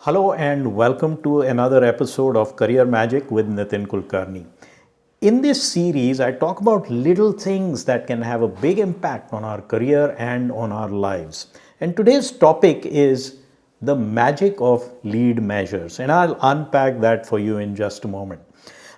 Hello and welcome to another episode of Career Magic with Nitin Kulkarni. In this series, I talk about little things that can have a big impact on our career and on our lives. And today's topic is the magic of lead measures. And I'll unpack that for you in just a moment.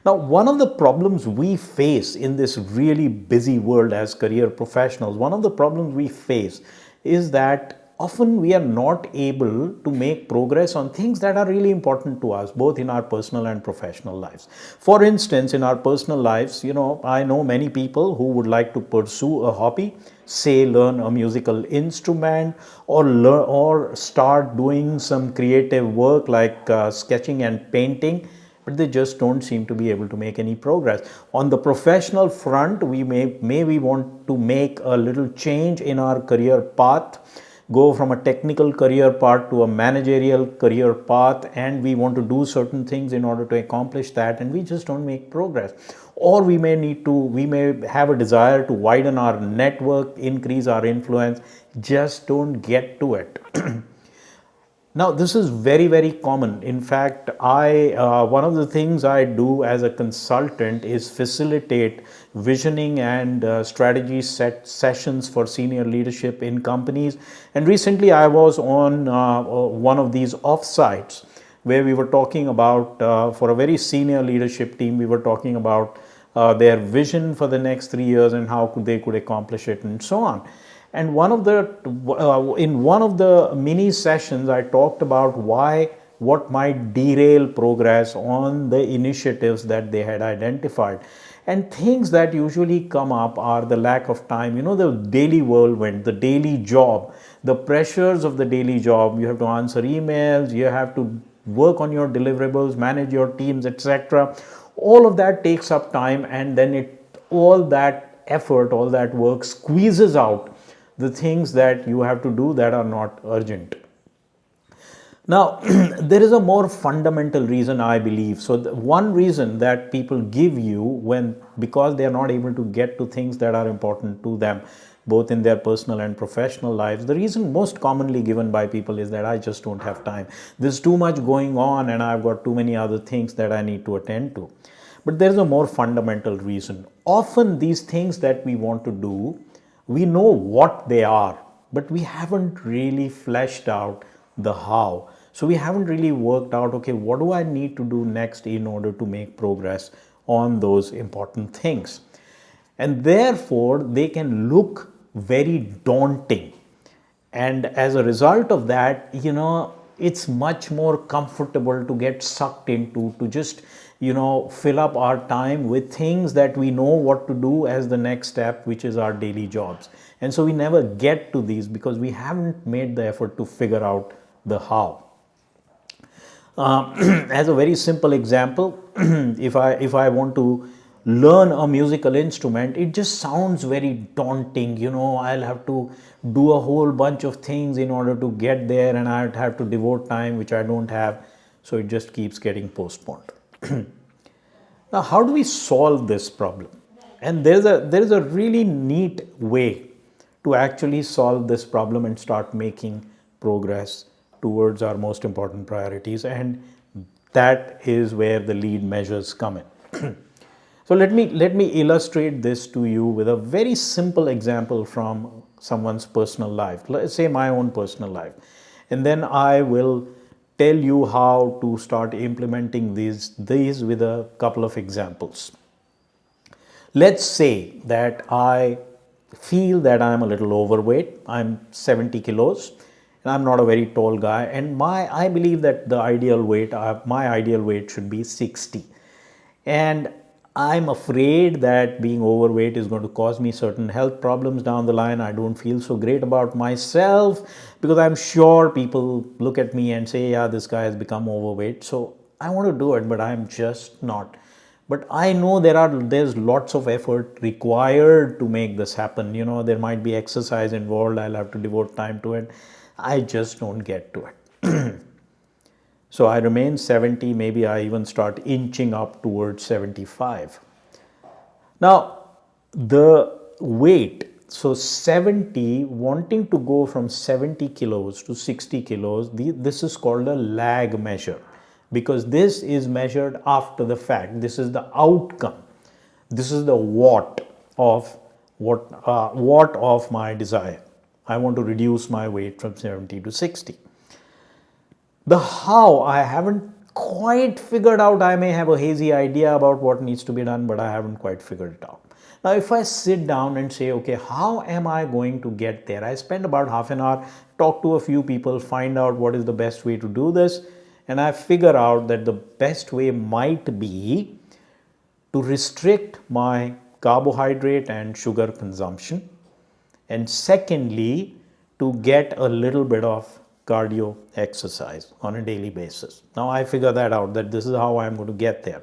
Now, one of the problems we face in this really busy world as career professionals, one of the problems we face is that often we are not able to make progress on things that are really important to us, both in our personal and professional lives. For instance, in our personal lives, I know many people who would like to pursue a hobby, say learn a musical instrument, or learn or start doing some creative work like sketching and painting, but they just don't seem to be able to make any progress. On the professional front, we we want to make a little change in our career path, go from a technical career path to a managerial career path, and we want to do certain things in order to accomplish that, and we just don't make progress. Or we may have a desire to widen our network, increase our influence, just don't get to it. Now, this is very, very common. In fact, one of the things I do as a consultant is facilitate visioning and strategy set sessions for senior leadership in companies. And recently, I was on one of these offsites where we were talking about, for a very senior leadership team, we were talking about their vision for the next 3 years and how they could accomplish it and so on. And in one of the mini sessions, I talked about what might derail progress on the initiatives that they had identified. And things that usually come up are the lack of time, the daily whirlwind, the daily job, the pressures of the daily job. You have to answer emails, you have to work on your deliverables, manage your teams, etc. All of that takes up time, and then all that effort, all that work squeezes out the things that you have to do that are not urgent. Now, there is a more fundamental reason, I believe. So, one reason that people give you because they are not able to get to things that are important to them, both in their personal and professional lives, the reason most commonly given by people is that I just don't have time. There's too much going on and I've got too many other things that I need to attend to. But there's a more fundamental reason. Often these things that we want to do, we know what they are, but we haven't really fleshed out the how. So we haven't really worked out, okay, what do I need to do next in order to make progress on those important things? And therefore, they can look very daunting. And as a result of that, it's much more comfortable to get sucked into, to just fill up our time with things that we know what to do as the next step, which is our daily jobs. And so we never get to these because we haven't made the effort to figure out the how. As a very simple example, if I want to learn a musical instrument, it just sounds very daunting. I'll have to do a whole bunch of things in order to get there, and I'd have to devote time which I don't have, so it just keeps getting postponed. Now, how do we solve this problem? And there is a really neat way to actually solve this problem and start making progress towards our most important priorities, and that is where the lead measures come in. So let me illustrate this to you with a very simple example from someone's personal life. Let's say my own personal life, and then I will tell you how to start implementing these with a couple of examples. Let's say that I feel that I'm a little overweight. I'm 70 kilos and I'm not a very tall guy, and I believe that my ideal weight should be 60. And I'm afraid that being overweight is going to cause me certain health problems down the line. I don't feel so great about myself because I'm sure people look at me and say, yeah, this guy has become overweight. So I want to do it, but I'm just not. But I know there's lots of effort required to make this happen. There might be exercise involved. I'll have to devote time to it. I just don't get to it. So I remain 70, maybe I even start inching up towards 75. Now, the weight So 70, wanting to go from 70 kilos to 60 kilos, this is called a lag measure, because this is measured after the fact. This is the outcome. This is the what of what of my desire. I want to reduce my weight from 70 to 60. The how, I haven't quite figured out. I may have a hazy idea about what needs to be done, but I haven't quite figured it out. Now, if I sit down and say, okay, how am I going to get there? I spend about half an hour, talk to a few people, find out what is the best way to do this. And I figure out that the best way might be to restrict my carbohydrate and sugar consumption. And secondly, to get a little bit of cardio exercise on a daily basis. Now I figure that out, that this is how I'm going to get there.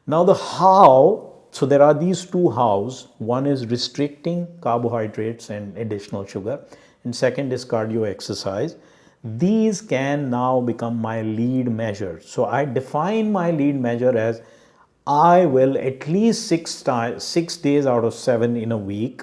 Now the how, so there are these two hows. One is restricting carbohydrates and additional sugar, and second is cardio exercise. These can now become my lead measure. So I define my lead measure as I will at least 6 days out of 7 in a week,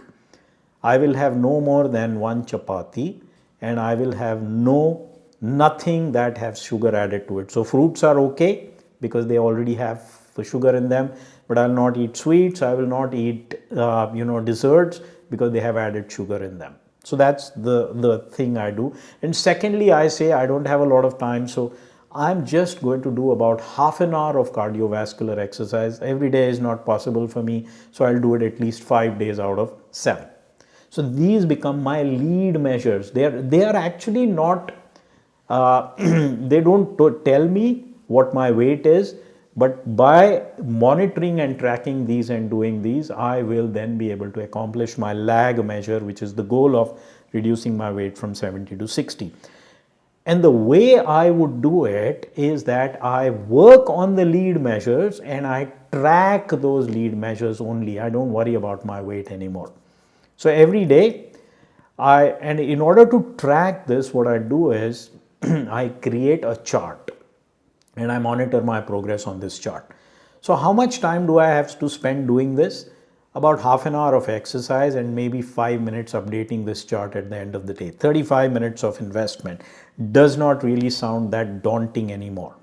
I will have no more than one chapati, and I will have nothing that has sugar added to it. So fruits are okay because they already have sugar in them, but I'll not eat sweets. I will not eat desserts because they have added sugar in them. So that's the thing I do. And secondly, I say I don't have a lot of time, so I'm just going to do about half an hour of cardiovascular exercise. Every day is not possible for me, so I'll do it at least 5 days out of 7. So these become my lead measures. They are actually not, they don't tell me what my weight is, but by monitoring and tracking these and doing these, I will then be able to accomplish my lag measure, which is the goal of reducing my weight from 70 to 60. And the way I would do it is that I work on the lead measures and I track those lead measures only. I don't worry about my weight anymore. So every day, and in order to track this, what I do is I create a chart and I monitor my progress on this chart. So how much time do I have to spend doing this? About half an hour of exercise and maybe 5 minutes updating this chart at the end of the day. 35 minutes of investment does not really sound that daunting anymore.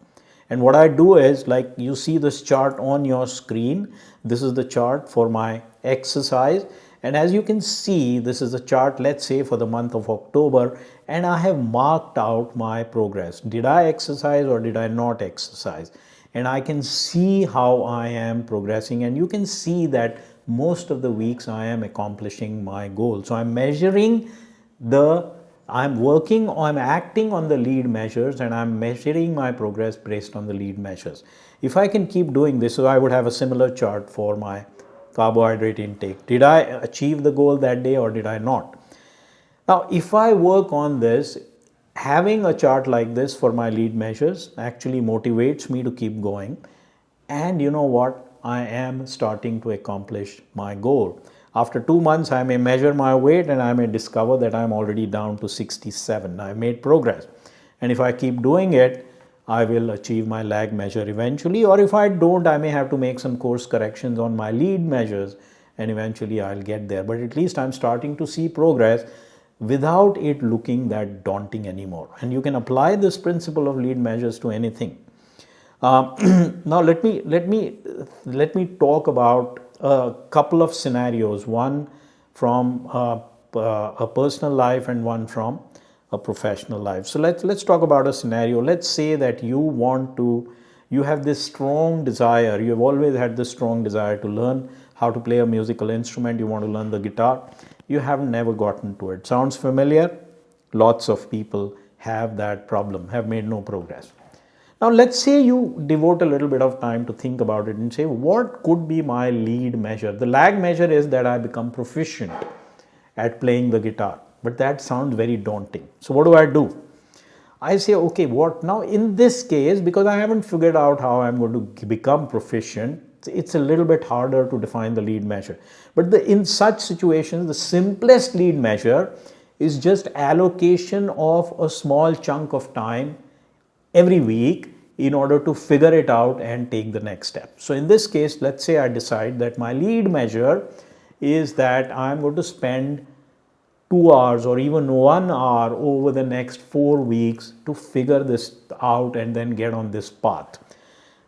And what I do is, like you see this chart on your screen, this is the chart for my exercise. And as you can see, this is a chart, let's say for the month of October, and I have marked out my progress. Did I exercise or did I not exercise? And I can see how I am progressing, and you can see that most of the weeks I am accomplishing my goal. So I'm measuring I'm acting on the lead measures, and I'm measuring my progress based on the lead measures. If I can keep doing this, so I would have a similar chart for my carbohydrate intake. Did I achieve the goal that day or did I not? Now, if I work on this, having a chart like this for my lead measures actually motivates me to keep going. And you know what? I am starting to accomplish my goal. After 2 months, I may measure my weight and I may discover that I'm already down to 67. I made progress. And if I keep doing it, I will achieve my lag measure eventually, or if I don't, I may have to make some course corrections on my lead measures and eventually I'll get there. But at least I'm starting to see progress without it looking that daunting anymore. And you can apply this principle of lead measures to anything. Now let me talk about a couple of scenarios, one from a personal life and one from a professional life. So let's talk about a scenario. Let's say that you have this strong desire, you have always had this strong desire to learn how to play a musical instrument, you want to learn the guitar, you have never gotten to it. Sounds familiar? Lots of people have that problem, have made no progress. Now let's say you devote a little bit of time to think about it and say, what could be my lead measure? The lag measure is that I become proficient at playing the guitar. But that sounds very daunting. So what do? I say, okay, what now? In this case, because I haven't figured out how I'm going to become proficient, it's a little bit harder to define the lead measure. But in such situations, the simplest lead measure is just allocation of a small chunk of time every week in order to figure it out and take the next step. So in this case, let's say I decide that my lead measure is that I'm going to spend 2 hours or even 1 hour over the next 4 weeks to figure this out and then get on this path.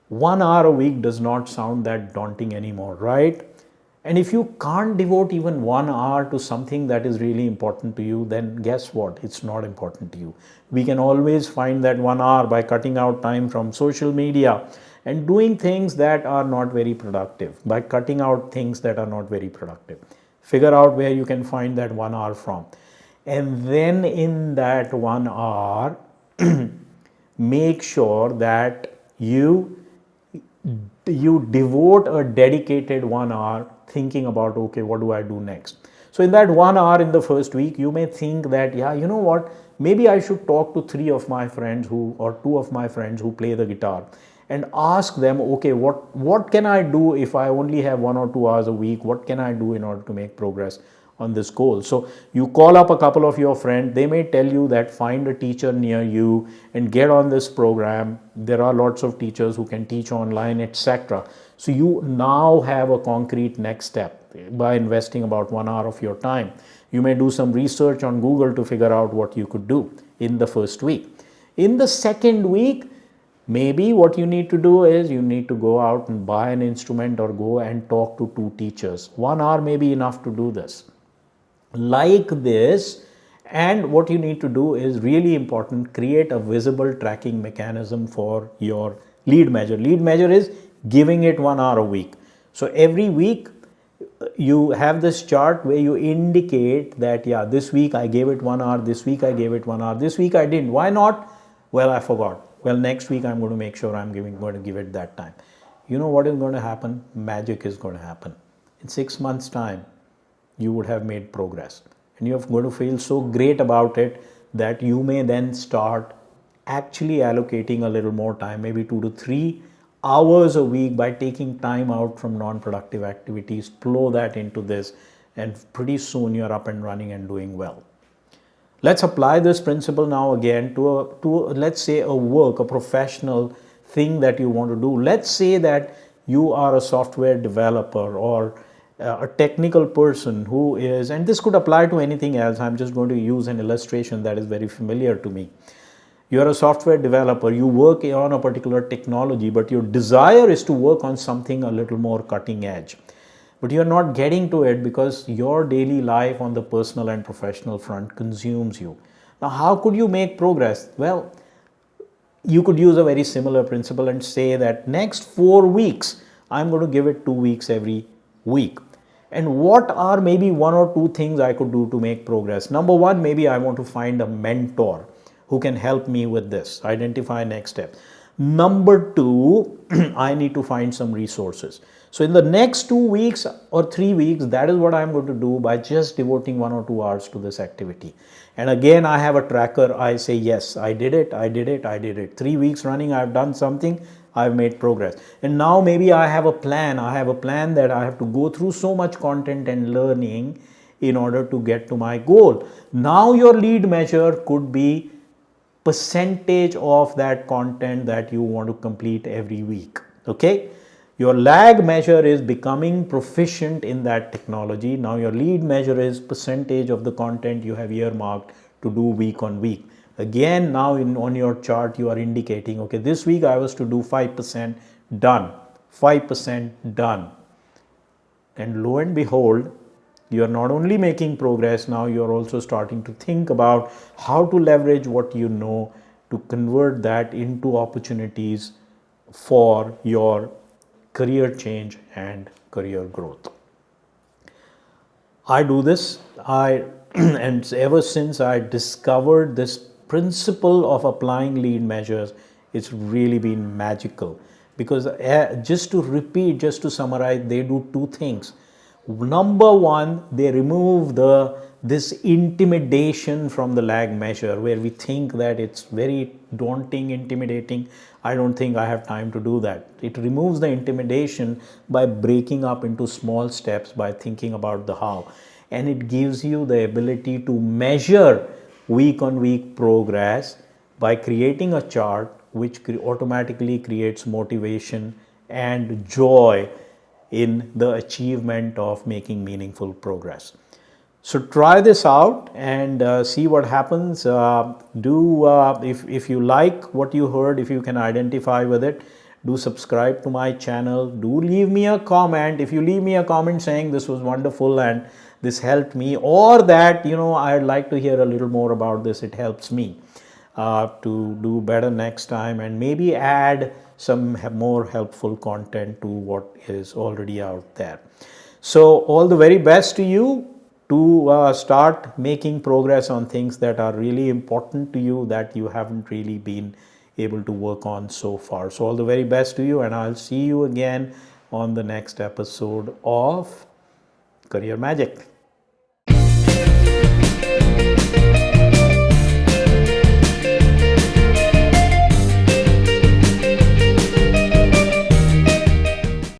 1 hour a week does not sound that daunting anymore, right? And if you can't devote even 1 hour to something that is really important to you, then guess what? It's not important to you. We can always find that 1 hour by cutting out time from social media and doing things that are not very productive, by cutting out things that are not very productive. Figure out where you can find that 1 hour from. And then in that 1 hour, make sure that you devote a dedicated 1 hour thinking about, okay, what do I do next? So in that 1 hour in the first week, you may think that, yeah, you know what, maybe I should talk to 3 of my friends or 2 of my friends who play the guitar and ask them, okay, what can I do if I only have 1 or 2 hours a week? What can I do in order to make progress on this goal? So you call up a couple of your friends. They may tell you that find a teacher near you and get on this program. There are lots of teachers who can teach online, etc. So you now have a concrete next step by investing about 1 hour of your time. You may do some research on Google to figure out what you could do in the first week. In the second week, maybe what you need to do is you need to go out and buy an instrument or go and talk to 2 teachers. 1 hour may be enough to do this. Like this, and what you need to do is really important, create a visible tracking mechanism for your lead measure. Lead measure is giving it 1 hour a week. So every week you have this chart where you indicate that, yeah, this week I gave it 1 hour, this week I gave it 1 hour, this week I didn't. Why not? Well, I forgot. Well, next week I'm going to make sure I'm going to give it that time. You know what is going to happen? Magic is going to happen. In 6 months' time, you would have made progress. And you're going to feel so great about it that you may then start actually allocating a little more time, maybe 2 to 3 hours a week, by taking time out from non-productive activities, flow that into this, and pretty soon you're up and running and doing well. Let's apply this principle now again to let's say a professional thing that you want to do. Let's say that you are a software developer or a technical person who is, and this could apply to anything else. I'm just going to use an illustration that is very familiar to me. You're a software developer, you work on a particular technology, but your desire is to work on something a little more cutting edge. But you're not getting to it because your daily life on the personal and professional front consumes you. Now, how could you make progress? Well, you could use a very similar principle and say that next 4 weeks, I'm going to give it 2 weeks every week. And what are maybe 1 or 2 things I could do to make progress? Number one, maybe I want to find a mentor who can help me with this, identify next step. Number two, I need to find some resources. So in the next 2 weeks or 3 weeks, that is what I'm going to do by just devoting 1 or 2 hours to this activity. And again, I have a tracker. I say, yes, I did it, I did it, I did it. 3 weeks running, I've done something, I've made progress. And now maybe I have a plan. I have a plan that I have to go through so much content and learning in order to get to my goal. Now your lead measure could be percentage of that content that you want to complete every week. Okay, your lag measure is becoming proficient in that technology. Now your lead measure is percentage of the content you have earmarked to do week on week. Again, now on your chart you are indicating, okay, this week I was to do 5%, done, 5% done. And lo and behold, you are not only making progress, now you are also starting to think about how to leverage what you know to convert that into opportunities for your career change and career growth. I do this, and ever since I discovered this principle of applying lead measures, it's really been magical. Because just to repeat, just to summarize, they do 2 things. Number one, they remove this intimidation from the lag measure, where we think that it's very daunting, intimidating. I don't think I have time to do that. It removes the intimidation by breaking up into small steps, by thinking about the how. And it gives you the ability to measure week on week progress by creating a chart which automatically creates motivation and joy in the achievement of making meaningful progress. So try this out and see what happens. If you like what you heard, if you can identify with it, do subscribe to my channel. Do leave me a comment. If you leave me a comment saying this was wonderful and this helped me, or that I'd like to hear a little more about this, it helps me to do better next time and maybe add some more helpful content to what is already out there. So all the very best to you to start making progress on things that are really important to you that you haven't really been able to work on so far. So all the very best to you, and I'll see you again on the next episode of Career Magic.